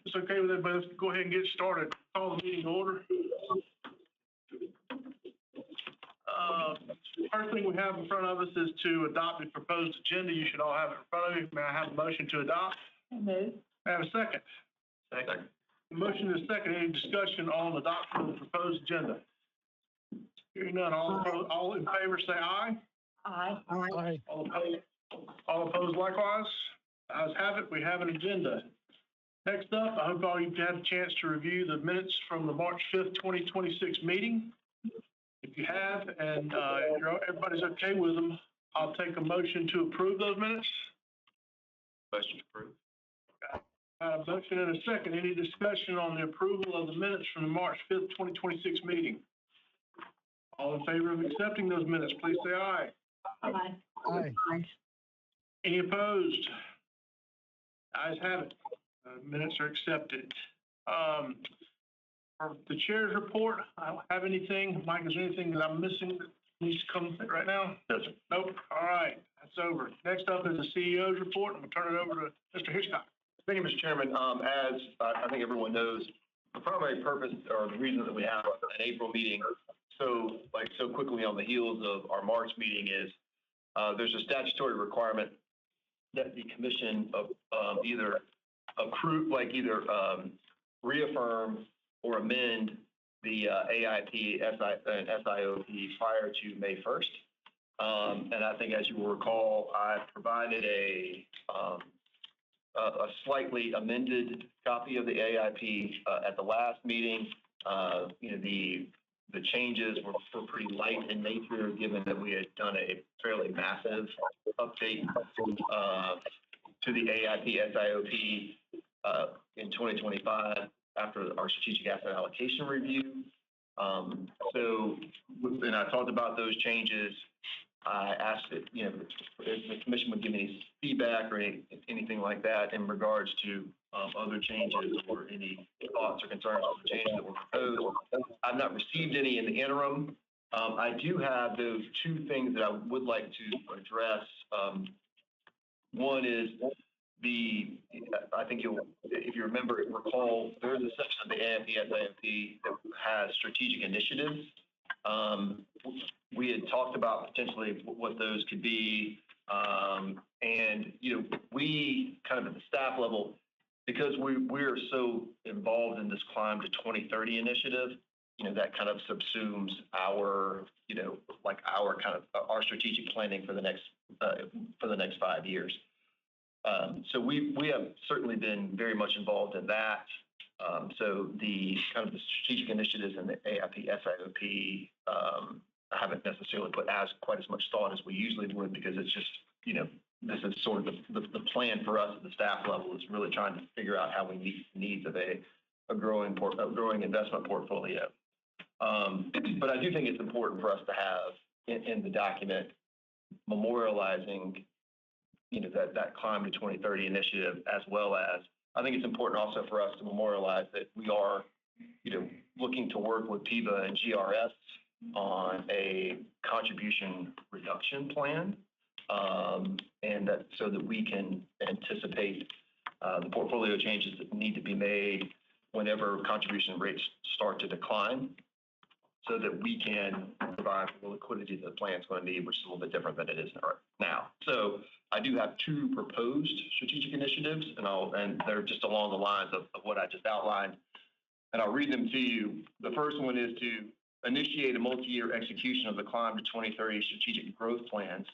it's okay with everybody, let's go ahead and get started. Call the meeting to order. First thing we have in front of us is to adopt the proposed agenda. You should all have it in front of you. May I have a motion to adopt? Move. May I have a second? Second. Motion is second. Any discussion on adoption of the proposed agenda? Hearing none, all in favor say aye. Aye. Aye. All opposed likewise. Ayes have it. We have an agenda. Next up, I hope all you've had a chance to review the minutes from the March 5th, 2026 meeting. If you have and everybody's okay with them, I'll take a motion to approve those minutes. Motion approved. A motion and a second. Any discussion on the approval of the minutes from the March 5th, 2026 meeting? All in favor of accepting those minutes, please say aye. Aye. Aye. Any opposed? Ayes have it. Minutes are accepted. For the chair's report, I don't have anything. Mike, is there anything that I'm missing that needs to come right now? No, sir. Nope. All right, that's over. Next up is the CEO's report. I'm gonna turn it over to Mr. Hitchcock. Thank you, Mr. Chairman. As I think everyone knows, the primary purpose or the reason that we have an April meeting so quickly on the heels of our March meeting is there's a statutory requirement that the commission either reaffirm or amend the AIP and SIOP prior to May 1st. And I think, as you will recall, I provided a slightly amended copy of the AIP at the last meeting. The changes were pretty light in nature, given that we had done a fairly massive update to the AIP SIOP in 2025 after our strategic asset allocation review. And I talked about those changes. I asked if the commission would give any feedback or anything like that in regards to other changes or any thoughts or concerns on the changes that were proposed. I've not received any in the interim. I do have those two things that I would like to address. One is I think if you recall, there is a section of the AIP SIOP that has strategic initiatives. We had talked about potentially what those could be. And, we kind of at the staff level, because we're so involved in this Climb to 2030 initiative, that kind of subsumes our strategic planning for the next 5 years. So we have certainly been very much involved in that. So the kind of the strategic initiatives in the AIP SIOP, I haven't necessarily put quite as much thought as we usually would, because it's just, this is sort of the plan for us at the staff level, is really trying to figure out how we meet the needs of a growing investment portfolio. But I do think it's important for us to have in the document memorializing that Climb to 2030 initiative, as well as I think it's important also for us to memorialize that we are, looking to work with PIVA and GRS on a contribution reduction plan, and that so that we can anticipate the portfolio changes that need to be made whenever contribution rates start to decline, so that we can provide the liquidity that the plan's going to need, which is a little bit different than it is now. So I do have two proposed strategic initiatives, and they're just along the lines of what I just outlined, and I'll read them to you. The first one is to initiate a multi-year execution of the Climb to 2030 strategic growth plans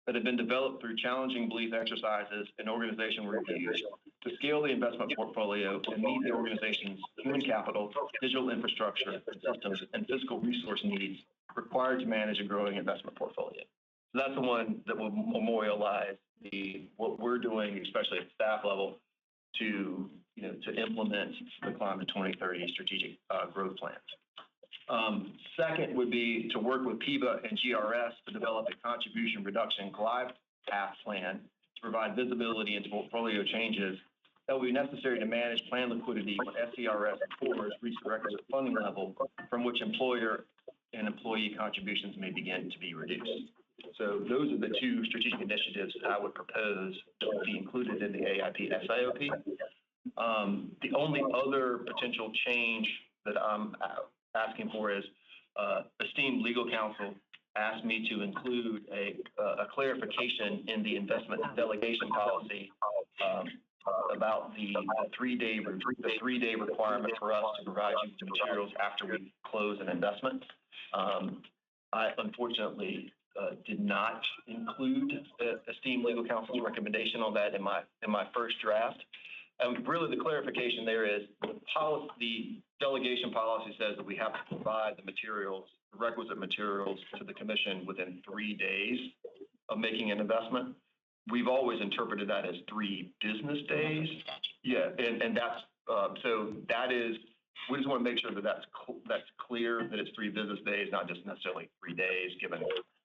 that have been developed through challenging belief exercises and organizational reviews to scale the investment portfolio and meet the organization's human capital, digital infrastructure, systems, and physical resource needs required to manage a growing investment portfolio. So that's the one that will memorialize what we're doing, especially at the staff level, to implement the Climb to 2030 strategic growth plans. Second would be to work with PIVA and GRS to develop a contribution reduction glide path plan to provide visibility into portfolio changes that will be necessary to manage plan liquidity when SCRS cores reach the requisite funding level from which employer and employee contributions may begin to be reduced. So those are the two strategic initiatives that I would propose to be included in the AIP SIOP. The only other potential change that I'm asking for is esteemed legal counsel asked me to include a clarification in the investment delegation policy about the three-day requirement for us to provide you with materials after we close an investment. I unfortunately did not include esteemed legal counsel's recommendation on that in my first draft. Really, the clarification there is the delegation policy says that we have to provide the requisite materials to the commission within 3 days of making an investment. We've always interpreted that as 3 business days. Yeah, and that's so that is. We just want to make sure that that's clear, that it's 3 business days, not just necessarily 3 days, given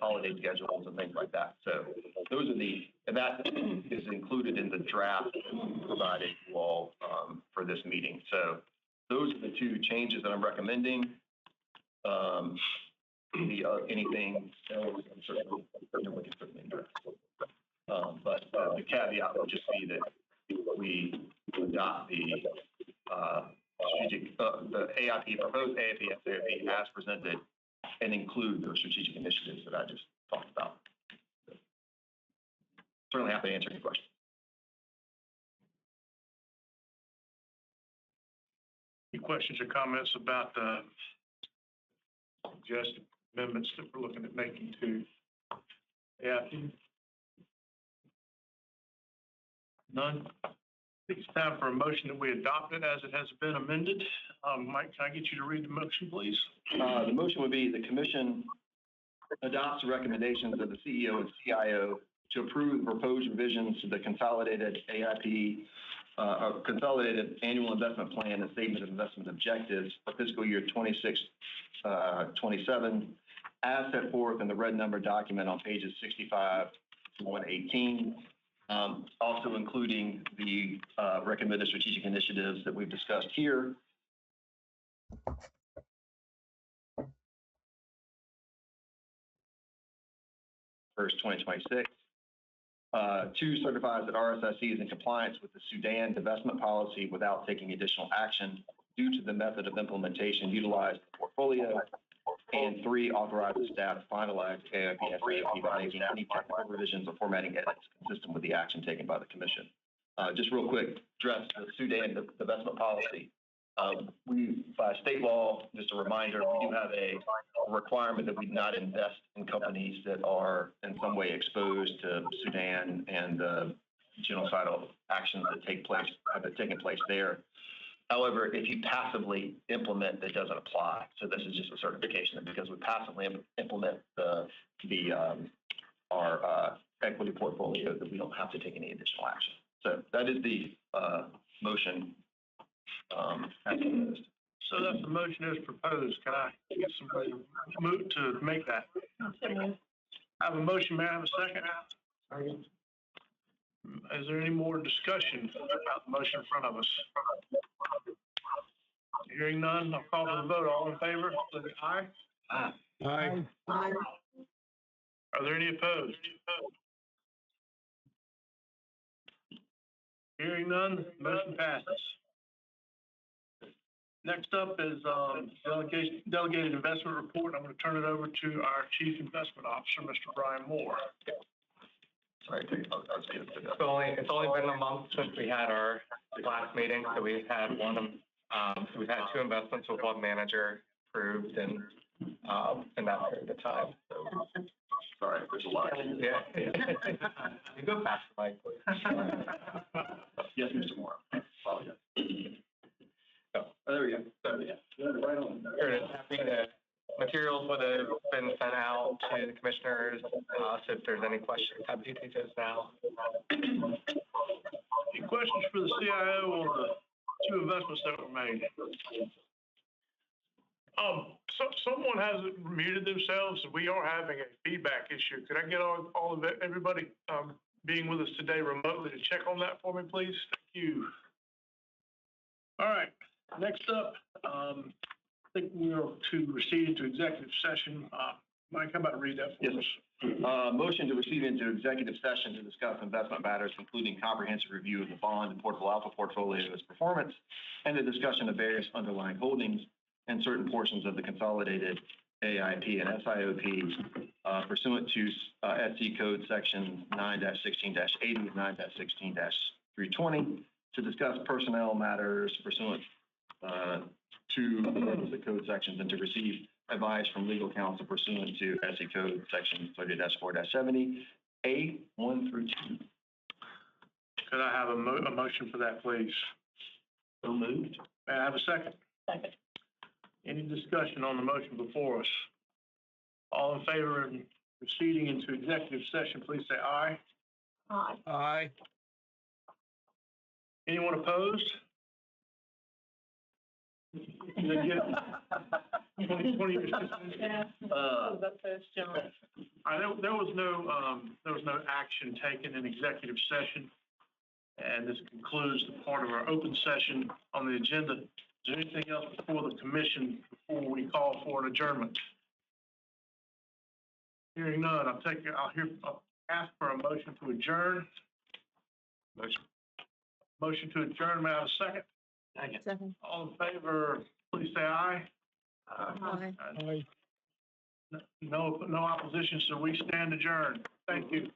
holiday schedules and things like that. So those are and that is included in the draft provided you all for this meeting. So those are the 2 changes that I'm recommending. Anything else, I'm certainly address. But the caveat will just be that we adopt the strategic, the AIP, proposed AIP as presented, and include those strategic initiatives that I just talked about. Certainly happy to answer any questions. Any questions or comments about the suggested amendments that we're looking at making to AIP? None? I think it's time for a motion that we adopt it as it has been amended. Mike, can I get you to read the motion, please? The motion would be the commission adopts the recommendations of the CEO and CIO to approve proposed revisions to the consolidated AIP, consolidated annual investment plan and statement of investment objectives for fiscal year 26-27, as set forth in the red number document on pages 65 to 118. Also including the recommended strategic initiatives that we've discussed here. First, 2026. 2, certifies that RSIC is in compliance with the Sudan divestment policy without taking additional action due to the method of implementation utilized in the portfolio. And 3, authorizes staff to finalize AIP by making any technical revisions or formatting edits consistent with the action taken by the commission. Just real quick, address the Sudan divestment policy. We, by state law, just a reminder, we do have a requirement that we not invest in companies that are in some way exposed to Sudan and the genocidal actions that have been taking place there. However, if you passively implement, that doesn't apply. So this is just a certification that because we passively implement our equity portfolio, that we don't have to take any additional action. So that is the motion. So that's the motion as proposed. Can I get somebody to move to make that? I have a motion. May I have a second? Is there any more discussion about the motion in front of us? Hearing none, I'll call for the vote. All in favor, say aye. Aye. Aye. Aye. Are there any opposed? Hearing none, motion passes. Next up is delegated investment report. I'm going to turn it over to our Chief Investment Officer, Mr. Brian Moore. Sorry, it's only been a month since we had our last meeting, so we've had we've had 2 investments with 1 manager approved in that period of time. So, sorry, there's a lot. Yeah. You go faster, Mike. Yes, Mr. Moore. Apologize. Oh, there we go. So, yeah, right on. Here it is. Happy to. Materials would have been sent out to the commissioners. So if there's any questions, happy to take those now. Any questions for the CIO on the 2 investments that were made? Someone hasn't muted themselves. We are having a feedback issue. Could I get all of it, everybody being with us today remotely to check on that for me, please? Thank you. All right. Next up, I think we are to proceed to executive session Mike, how about read that for Yes, us? Motion to receive into executive session to discuss investment matters, including comprehensive review of the bond and portable alpha portfolio's performance and the discussion of various underlying holdings and certain portions of the consolidated AIP and SIOP pursuant to SC Code Section 9-16-80, 9-16-320 to discuss personnel matters pursuant to the code sections and to receive advice from legal counsel pursuant to SC Code Section 30-4-70, A 1 through 2. Could I have a motion for that, please? So moved. May I have a second? Second. Any discussion on the motion before us? All in favor of proceeding into executive session, please say aye. Aye. Aye. Anyone opposed? Did I get 20 years? That's first, John. There was no action taken in executive session. And this concludes the part of our open session on the agenda. Is there anything else before the commission before we call for an adjournment? Hearing none, I'll ask for a motion to adjourn. Motion to adjourn, may I have a second? Second. All in favor, please say aye. Aye. No opposition, so we stand adjourned. Thank you.